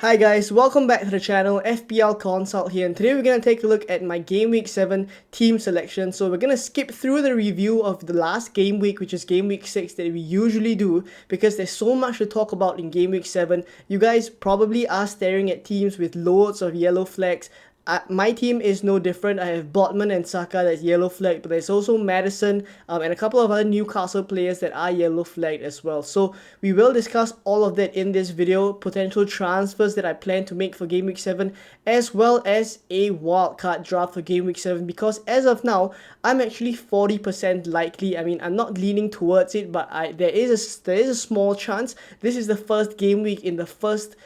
Hi guys, welcome back to the channel, FPL Consult here, and today we're going to take a look at my Game Week 7 team selection. So we're going to skip through the review of the last game week, which is Game Week 6 that we usually do, because there's so much to talk about in Game Week 7. You guys probably are staring at teams with loads of yellow flags. My team is no different. I have Botman and Saka that's yellow flagged, but there's also Madison and a couple of other Newcastle players that are yellow flagged as well. So we will discuss all of that in this video, potential transfers that I plan to make for Game Week 7, as well as a wildcard draft for Game Week 7, because as of now, I'm actually 40% likely. I mean, I'm not leaning towards it, but there is a small chance. This is the first game week in the first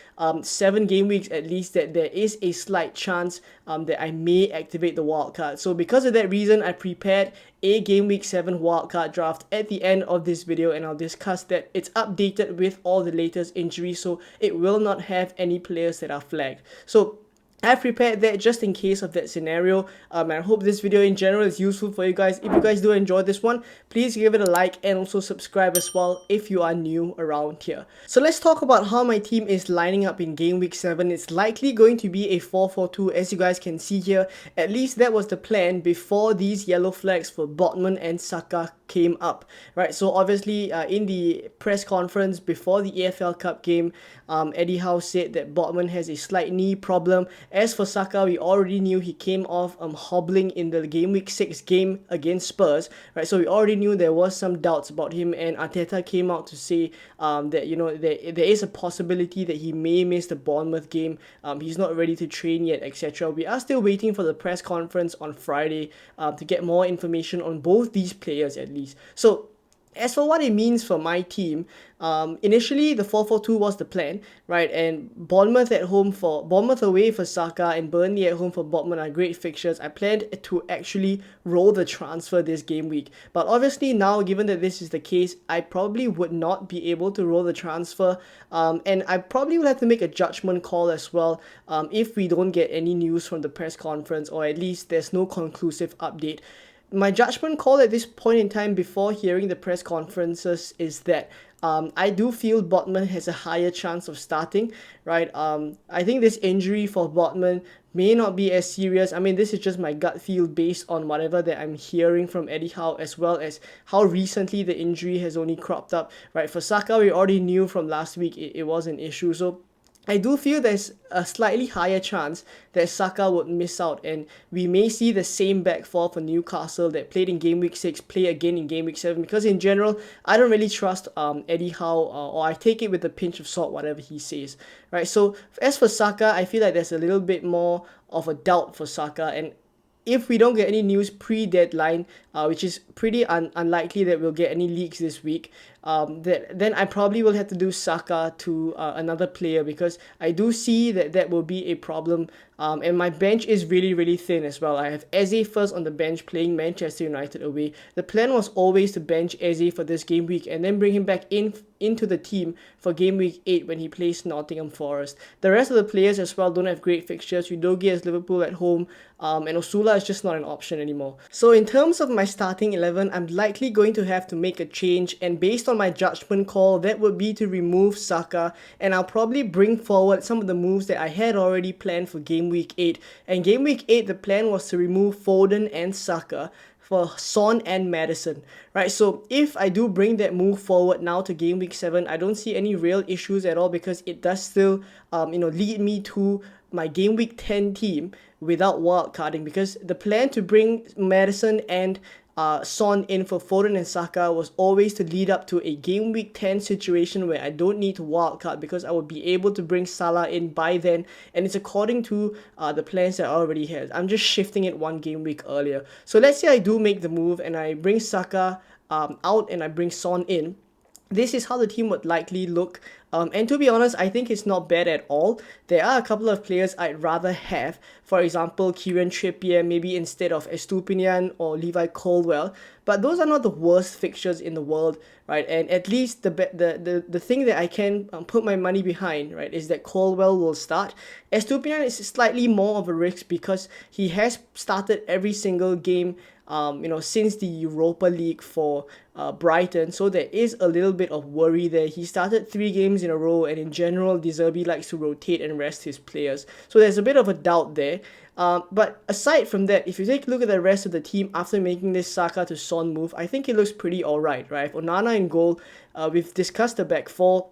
7 game weeks at least that there is a slight chance that I may activate the wildcard. So because of that reason, I prepared a Game Week 7 wildcard draft at the end of this video, and I'll discuss that. It's updated with all the latest injuries, so it will not have any players that are flagged. So I've prepared that just in case of that scenario, and I hope this video in general is useful for you guys. If you guys do enjoy this one, please give it a like and also subscribe as well if you are new around here. So let's talk about how my team is lining up in Game Week 7. It's likely going to be a 4-4-2, as you guys can see here. At least that was the plan before these yellow flags for Botman and Saka came up, right? So obviously in the press conference before the AFL Cup game, Eddie Howe said that Botman has a slight knee problem. As for Saka, we already knew he came off hobbling in the Game Week 6 game against Spurs, right? So we already knew there was some doubts about him, and Arteta came out to say that, you know, there is a possibility that he may miss the Bournemouth game. He's not ready to train yet, etc. We are still waiting for the press conference on Friday to get more information on both these players at least. So as for what it means for my team, initially the 4-4-2 was the plan, right? And Bournemouth away for Saka and Burnley at home for Botman are great fixtures. I planned to actually roll the transfer this game week, but obviously now, given that this is the case, I probably would not be able to roll the transfer, and I probably will have to make a judgment call as well if we don't get any news from the press conference, or at least there's no conclusive update. My judgment call at this point in time before hearing the press conferences is that I do feel Botman has a higher chance of starting, right? I think this injury for Botman may not be as serious. I mean, this is just my gut feel based on whatever that I'm hearing from Eddie Howe, as well as how recently the injury has only cropped up, right? For Saka, we already knew from last week it was an issue. So I do feel there's a slightly higher chance that Saka would miss out, and we may see the same back four for Newcastle that played in Game Week 6 play again in Game Week 7, because in general, I don't really trust Eddie Howe, or I take it with a pinch of salt, whatever he says, right? So as for Saka, I feel like there's a little bit more of a doubt for Saka, and if we don't get any news pre-deadline, which is pretty unlikely that we'll get any leaks this week, then I probably will have to do Saka to another player, because I do see that will be a problem. And my bench is really thin as well. I have Eze first on the bench playing Manchester United away. The plan was always to bench Eze for this game week and then bring him back into the team for Game Week 8 when he plays Nottingham Forest. The rest of the players as well don't have great fixtures. Udogie has Liverpool at home, and Osula is just not an option anymore. So in terms of my starting 11, I'm likely going to have to make a change, and based on my judgment call, that would be to remove Saka, and I'll probably bring forward some of the moves that I had already planned for Game Week 8. And Game Week 8, the plan was to remove Foden and Saka for Son and Madison, right? So if I do bring that move forward now to Game Week 7, I don't see any real issues at all, because it does still lead me to my Game Week 10 team without wildcarding, because the plan to bring Madison and Son in for Foden and Saka was always to lead up to a Game Week 10 situation where I don't need to wildcard, because I would be able to bring Salah in by then, and it's according to the plans that I already had. I'm just shifting it one game week earlier. So let's say I do make the move and I bring Saka out and I bring Son in. This is how the team would likely look. And to be honest, I think it's not bad at all. There are a couple of players I'd rather have. For example, Kieran Trippier, maybe instead of Estupinian or Levi Colwill. But those are not the worst fixtures in the world, right? And at least the thing that I can put my money behind, right, is that Colwill will start. Estupinian is slightly more of a risk because he has started every single game since the Europa League for Brighton. So there is a little bit of worry there. He started 3 games in a row, and in general, De Zerbi likes to rotate and rest his players. So there's a bit of a doubt there. But aside from that, if you take a look at the rest of the team after making this Saka to Son move, I think it looks pretty alright, right? Onana in goal, we've discussed the back four.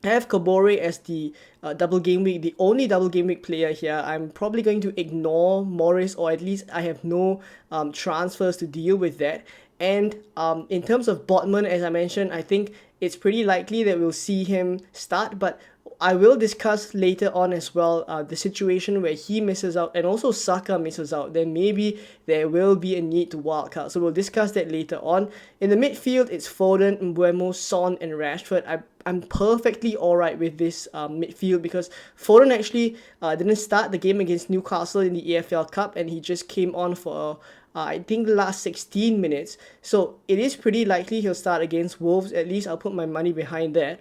I have Kabore as the double game week, the only double game week player here. I'm probably going to ignore Morris, or at least I have no transfers to deal with that. And in terms of Botman, as I mentioned, I think it's pretty likely that we'll see him start, but I will discuss later on as well the situation where he misses out and also Saka misses out. Then maybe there will be a need to wildcard. So we'll discuss that later on. In the midfield, it's Foden, Mbeumo, Son, and Rashford. I'm perfectly alright with this midfield because Foden actually didn't start the game against Newcastle in the EFL Cup, and he just came on for I think the last 16 minutes. So it is pretty likely he'll start against Wolves. At least I'll put my money behind that.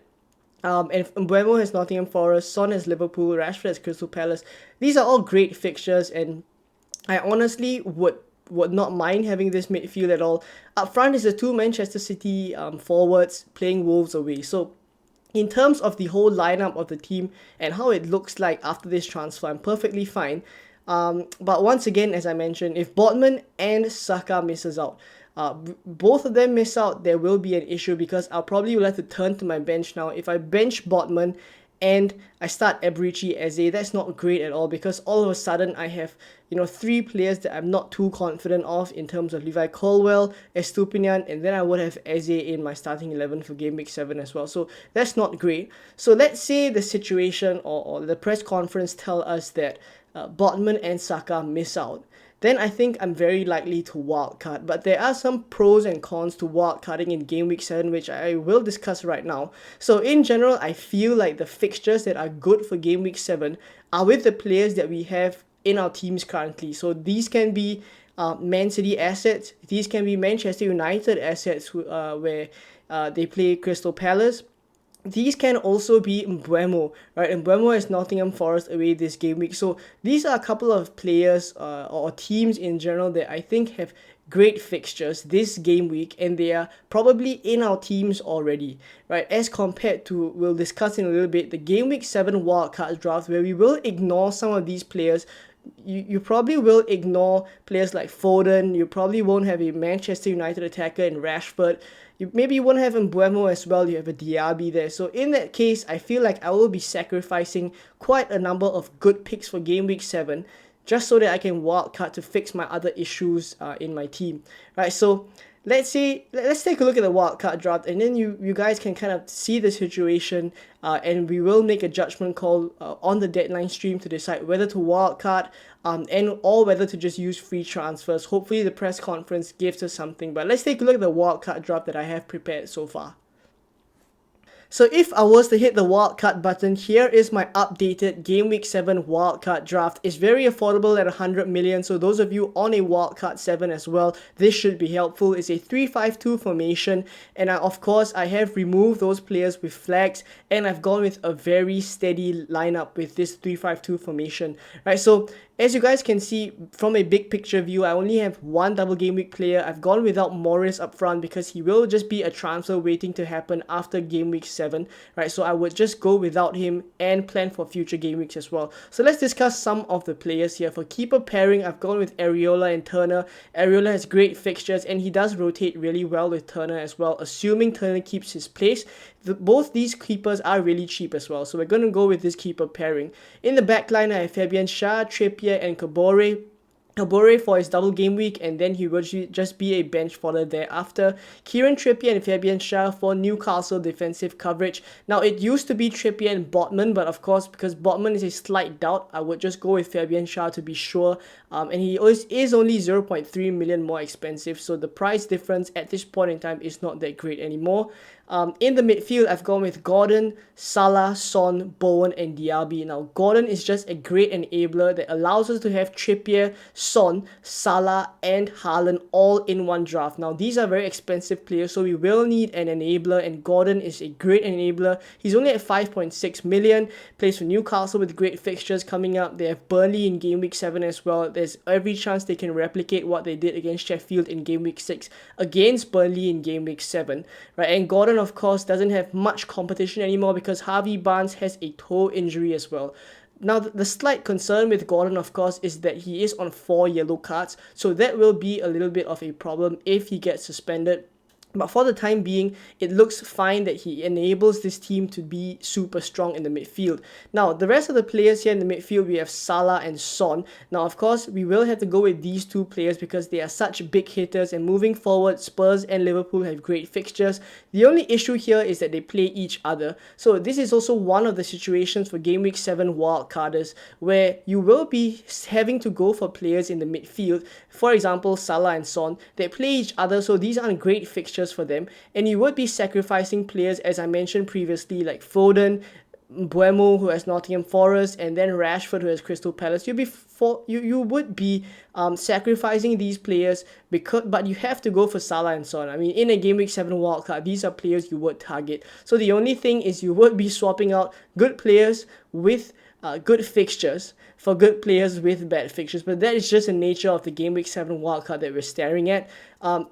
And Mbeumo has Nottingham Forest, Son has Liverpool, Rashford has Crystal Palace. These are all great fixtures, and I honestly would not mind having this midfield at all. Up front is the 2 Manchester City forwards playing Wolves away. So in terms of the whole lineup of the team and how it looks like after this transfer, I'm perfectly fine. But once again, as I mentioned, if Botman and Saka misses out, both of them miss out, there will be an issue because I'll probably will have to turn to my bench now. If I bench Botman and I start Eberechi Eze, that's not great at all because all of a sudden I have 3 players that I'm not too confident of in terms of Levi Colwill, Estupinian, and then I would have Eze in my starting 11 for game week 7 as well. So that's not great. So let's say the situation or the press conference tell us that Botman and Saka miss out. Then I think I'm very likely to wildcard. But there are some pros and cons to wildcarding in game week 7, which I will discuss right now. So in general, I feel like the fixtures that are good for game week 7 are with the players that we have in our teams currently. So these can be Man City assets. These can be Manchester United assets where they play Crystal Palace. These can also be Mbeumo, right? Mbeumo has Nottingham Forest away this game week. So these are a couple of players or teams in general that I think have great fixtures this game week, and they are probably in our teams already, right? As compared to, we'll discuss in a little bit, the game week 7 wildcard draft, where we will ignore some of these players. You probably will ignore players like Foden. You probably won't have a Manchester United attacker in Rashford. Maybe you won't have Mbeumo as well. You have a Diaby there. So in that case, I feel like I will be sacrificing quite a number of good picks for game week 7 just so that I can wildcard to fix my other issues in my team. Right, so let's take a look at the wildcard draft, and then you guys can kind of see the situation, and we will make a judgment call on the deadline stream to decide whether to wildcard and or whether to just use free transfers. Hopefully the press conference gives us something, but let's take a look at the wildcard draft that I have prepared so far. So if I was to hit the wildcard button, here is my updated Game Week 7 wildcard draft. It's very affordable at 100 million, so those of you on a wildcard 7 as well, this should be helpful. It's a 3-5-2 formation, and of course I have removed those players with flags, and I've gone with a very steady lineup with this 3-5-2 formation. Right, so as you guys can see from a big picture view, I only have one double game week player. I've gone without Morris up front because he will just be a transfer waiting to happen after game week 7, right? So I would just go without him and plan for future game weeks as well. So let's discuss some of the players here. For keeper pairing, I've gone with Areola and Turner. Areola has great fixtures and he does rotate really well with Turner as well, assuming Turner keeps his place. Both these keepers are really cheap as well, so we're going to go with this keeper pairing. In the back line, I have Fabian Schär, Trippier and Kabore. Kabore for his double game week, and then he will just be a bench fodder thereafter. Kieran Trippier and Fabian Schär for Newcastle defensive coverage. Now, it used to be Trippier and Botman, but of course, because Botman is a slight doubt, I would just go with Fabian Schär to be sure. And he is only 0.3 million more expensive, so the price difference at this point in time is not that great anymore. In the midfield, I've gone with Gordon, Salah, Son, Bowen, and Diaby. Now, Gordon is just a great enabler that allows us to have Trippier, Son, Salah, and Haaland all in one draft. Now, these are very expensive players, so we will need an enabler, and Gordon is a great enabler. He's only at 5.6 million, plays for Newcastle with great fixtures coming up. They have Burnley in game week 7 as well. There's every chance they can replicate what they did against Sheffield in game week 6 against Burnley in game week 7, right? And Gordon, of course, doesn't have much competition anymore because Harvey Barnes has a toe injury as well. Now, the slight concern with Gordon, of course, is that he is on 4 yellow cards, so that will be a little bit of a problem if he gets suspended. But for the time being, it looks fine that he enables this team to be super strong in the midfield. Now, the rest of the players here in the midfield, we have Salah and Son. Now, of course, we will have to go with these two players because they are such big hitters, and moving forward, Spurs and Liverpool have great fixtures. The only issue here is that they play each other. So this is also one of the situations for Game Week 7 wildcarders where you will be having to go for players in the midfield. For example, Salah and Son, they play each other, so these aren't great fixtures for them, and you would be sacrificing players, as I mentioned previously, like Foden, Mbeumo, who has Nottingham Forest, and then Rashford, who has Crystal Palace. You would be sacrificing these players, but you have to go for Salah and Son. I mean, in a Game Week 7 wildcard, these are players you would target. So the only thing is you would be swapping out good players with good fixtures for good players with bad fixtures, but that is just the nature of the Game Week 7 wildcard that we're staring at.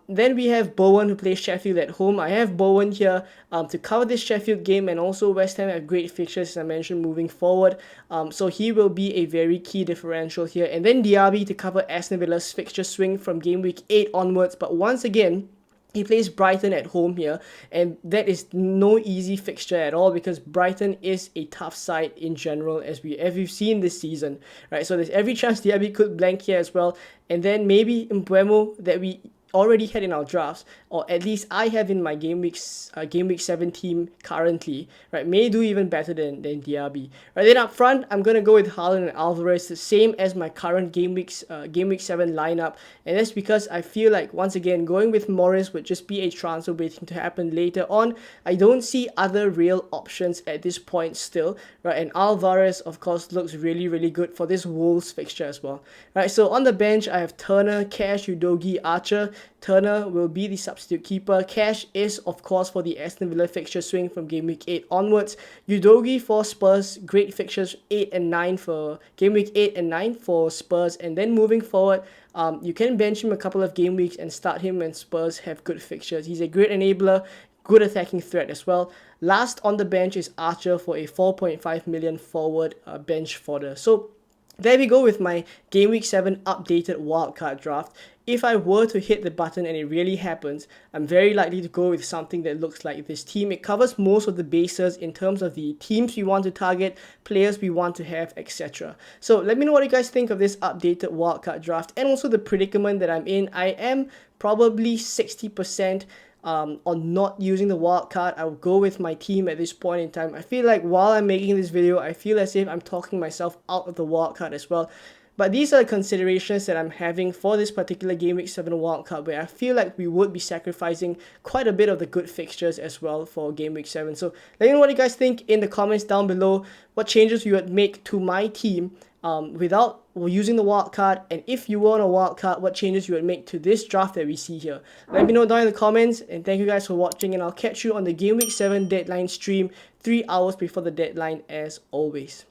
Then we have Bowen, who plays Sheffield at home. I have Bowen here to cover this Sheffield game, and also West Ham have great fixtures, as I mentioned, moving forward. So he will be a very key differential here. And then Diaby to cover Aston Villa's fixture swing from Game Week 8 onwards. But once again, he plays Brighton at home here, and that is no easy fixture at all because Brighton is a tough side in general, as we've seen this season, right? So there's every chance Diaby could blank here as well, and then maybe Mbeumo that we already had in our drafts, or at least I have in my game week 7 team currently, right, may do even better than Diaby. Right, then up front, I'm gonna go with Haaland and Alvarez, the same as my current game week 7 lineup, and that's because I feel like, once again, going with Morris would just be a transfer waiting to happen later on. I don't see other real options at this point still, right? And Alvarez, of course, looks really, really good for this Wolves fixture as well, right? So on the bench, I have Turner, Cash, Udogie, Archer. Turner will be the substitute keeper. Cash is, of course, for the Aston Villa fixture swing from Game Week 8 onwards. Udogie for Spurs, great fixtures 8 and 9 for Game Week 8 and 9 for Spurs. And then moving forward, you can bench him a couple of game weeks and start him when Spurs have good fixtures. He's a great enabler, good attacking threat as well. Last on the bench is Archer for a 4.5 million forward bench fodder. So there we go with my Game Week 7 updated wildcard draft. If I were to hit the button and it really happens, I'm very likely to go with something that looks like this team. It covers most of the bases in terms of the teams we want to target, players we want to have, etc. So let me know what you guys think of this updated wildcard draft and also the predicament that I'm in. I am probably 60% on not using the wildcard. I'll go with my team at this point in time. I feel like while I'm making this video, I feel as if I'm talking myself out of the wildcard as well. But these are the considerations that I'm having for this particular Game Week 7 wildcard, where I feel like we would be sacrificing quite a bit of the good fixtures as well for Game Week 7. So let me know what you guys think in the comments down below, what changes you would make to my team without using the wildcard, and if you were on a wildcard, what changes you would make to this draft that we see here. Let me know down in the comments, and thank you guys for watching, and I'll catch you on the Game Week 7 deadline stream 3 hours before the deadline as always.